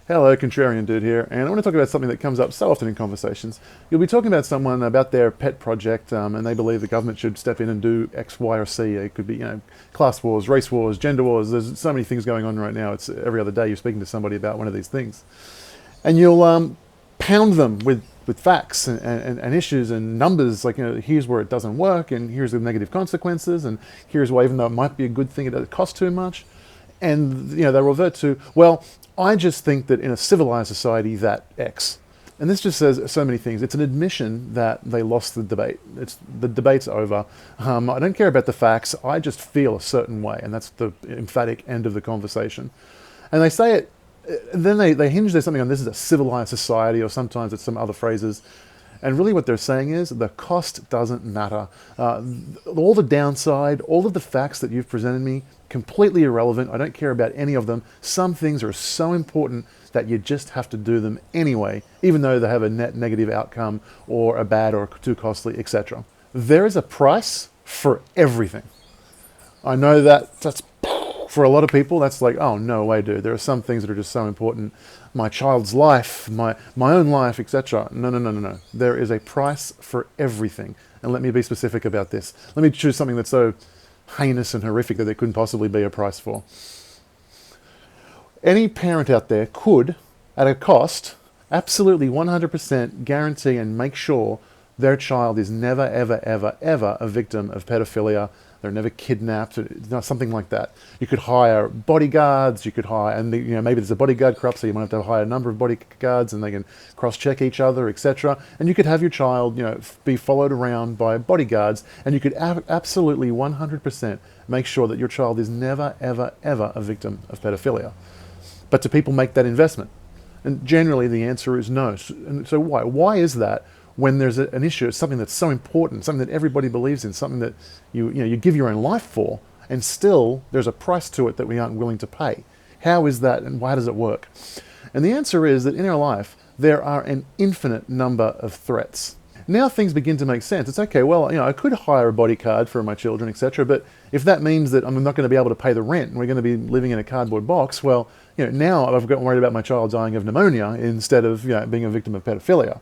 Hello, Contrarian Dude here, and I want to talk about something that comes up so often in conversations. You'll be talking about someone about their pet project, and they believe the government should step in and do X, Y, or C. It could be, class wars, race wars, gender wars. There's so many things going on right now. It's every other day you're speaking to somebody about one of these things, and you'll pound them with facts and issues and numbers. Like, here's where it doesn't work, and here's the negative consequences, and here's why, even though it might be a good thing, it doesn't cost too much. And they revert to, well, I just think that in a civilized society that X. And this just says so many things. It's an admission that they lost the debate. The debate's over. I don't care about the facts. I just feel a certain way. And that's the emphatic end of the conversation. And they say it, then they hinge their something on this is a civilized society, or sometimes it's some other phrases. And really what they're saying is the cost doesn't matter. All the downside, all of the facts that you've presented me, completely irrelevant. I don't care about any of them. Some things are so important that you just have to do them anyway, even though they have a net negative outcome or a bad or too costly, etc. There is a price for everything. I know that's for a lot of people, that's like, oh, no way, dude. There are some things that are just so important. My child's life, my own life, etc. No. There is a price for everything. And let me be specific about this. Let me choose something that's so heinous and horrific that there couldn't possibly be a price for. Any parent out there could, at a cost, absolutely 100% guarantee and make sure their child is never, ever, ever, ever a victim of pedophilia. They're never kidnapped, something like that. You could hire bodyguards, you could hire, and maybe there's a bodyguard corrupt, so you might have to hire a number of bodyguards and they can cross-check each other, etc. And you could have your child, be followed around by bodyguards, and you could absolutely 100% make sure that your child is never, ever, ever a victim of pedophilia. But do people make that investment? And generally the answer is no. And so why? Why is that? When there's an issue, something that's so important, something that everybody believes in, something that you give your own life for, and still there's a price to it that we aren't willing to pay. How is that, and why does it work? And the answer is that in our life, there are an infinite number of threats. Now things begin to make sense. It's okay, well, I could hire a bodyguard for my children, etc., but if that means that I'm not going to be able to pay the rent, and we're going to be living in a cardboard box, well, now I've got worried about my child dying of pneumonia instead of being a victim of pedophilia.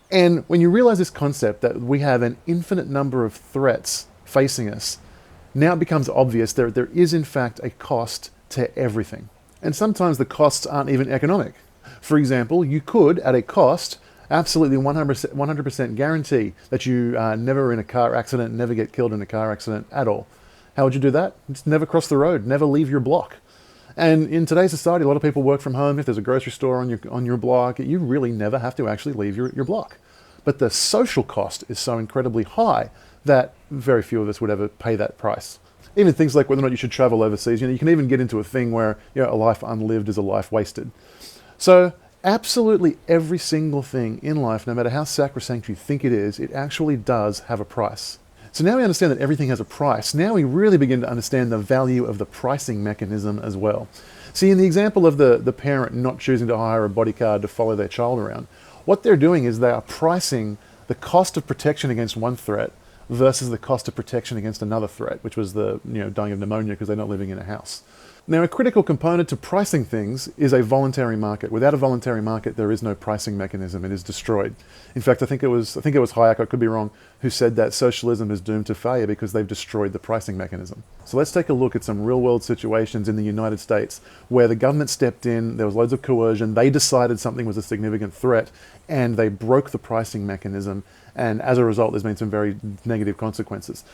And when you realize this concept that we have an infinite number of threats facing us, now it becomes obvious there is in fact a cost to everything. And sometimes the costs aren't even economic. For example, you could, at a cost, absolutely 100% guarantee that you never in a car accident, never get killed in a car accident at all. How would you do that? Just never cross the road, never leave your block. And in today's society, a lot of people work from home. If there's a grocery store on your block, you really never have to actually leave your block. But the social cost is so incredibly high that very few of us would ever pay that price. Even things like whether or not you should travel overseas, you can even get into a thing where a life unlived is a life wasted. So absolutely every single thing in life, no matter how sacrosanct you think it is, it actually does have a price. So now we understand that everything has a price. Now we really begin to understand the value of the pricing mechanism as well. See, in the example of the parent not choosing to hire a bodyguard to follow their child around, what they're doing is they are pricing the cost of protection against one threat versus the cost of protection against another threat, which was the dying of pneumonia because they're not living in a house. Now, a critical component to pricing things is a voluntary market. Without a voluntary market, there is no pricing mechanism. It is destroyed. In fact, I think it was Hayek, I could be wrong, who said that socialism is doomed to failure because they've destroyed the pricing mechanism. So let's take a look at some real-world situations in the United States where the government stepped in, there was loads of coercion, they decided something was a significant threat, and they broke the pricing mechanism, and as a result, there's been some very negative consequences.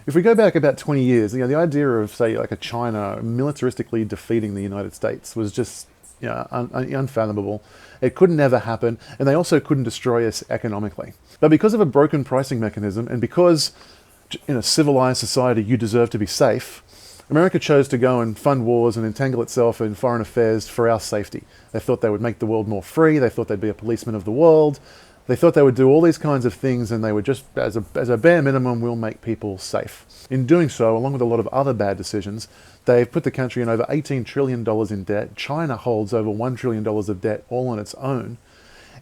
If we go back about 20 years, the idea of, say, like a China militaristically defeating the United States was just unfathomable. It could never happen, and they also couldn't destroy us economically. But because of a broken pricing mechanism, and because in a civilized society you deserve to be safe, America chose to go and fund wars and entangle itself in foreign affairs for our safety. They thought they would make the world more free, they thought they'd be a policeman of the world, they thought they would do all these kinds of things, and they would just, as a bare minimum, will make people safe. In doing so, along with a lot of other bad decisions, they've put the country in over $18 trillion in debt. China holds over $1 trillion of debt all on its own.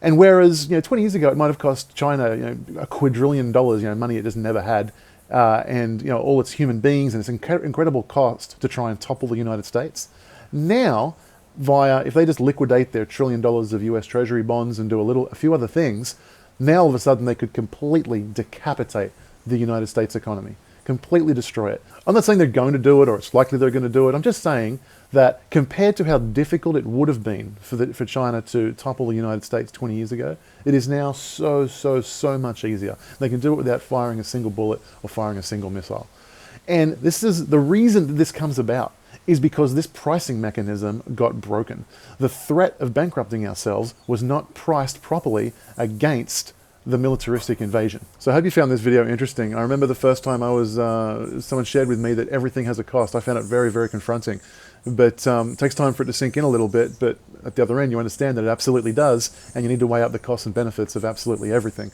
And whereas 20 years ago it might have cost China a quadrillion dollars, money it just never had, and all its human beings and its incredible cost to try and topple the United States, now if they just liquidate their $1 trillion of US Treasury bonds and do a few other things, now all of a sudden they could completely decapitate the United States economy, completely destroy it. I'm not saying they're going to do it or it's likely they're going to do it. I'm just saying that compared to how difficult it would have been for China to topple the United States 20 years ago, it is now so much easier. They can do it without firing a single bullet or firing a single missile. And this is the reason that this comes about, is because this pricing mechanism got broken. The threat of bankrupting ourselves was not priced properly against the militaristic invasion. So I hope you found this video interesting. I remember the first time someone shared with me that everything has a cost. I found it very confronting. But it takes time for it to sink in a little bit, but at the other end you understand that it absolutely does, and you need to weigh up the costs and benefits of absolutely everything.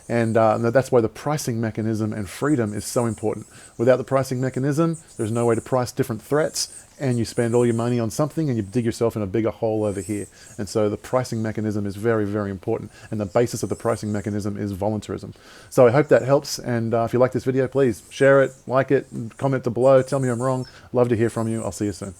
And that's why the pricing mechanism and freedom is so important. Without the pricing mechanism, there's no way to price different threats, and you spend all your money on something and you dig yourself in a bigger hole over here. And so the pricing mechanism is very important. And the basis of the pricing mechanism is voluntarism. So I hope that helps. And if you like this video, please share it, like it, comment below, tell me I'm wrong. Love to hear from you. I'll see you soon.